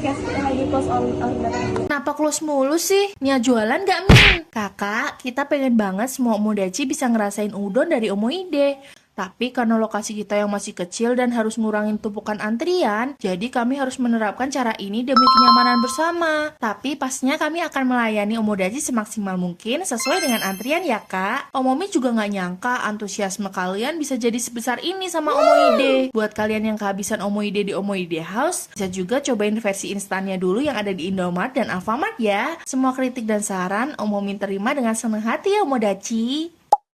lagi close order. Kenapa close mulu sih? Nia jualan gak, Min? Kakak, kita pengen banget semua Omodachi bisa ngerasain udon dari Omoide. Tapi karena lokasi kita yang masih kecil dan harus ngurangin tumpukan antrian, jadi kami harus menerapkan cara ini demi kenyamanan bersama. Tapi pastinya kami akan melayani Omodachi semaksimal mungkin sesuai dengan antrian ya, Kak. Omomi juga nggak nyangka antusiasme kalian bisa jadi sebesar ini sama Omoide. Buat kalian yang kehabisan Omoide di Omoide House, bisa juga cobain versi instannya dulu yang ada di Indomart dan Alfamart ya. Semua kritik dan saran Omomi terima dengan senang hati ya Omodachi.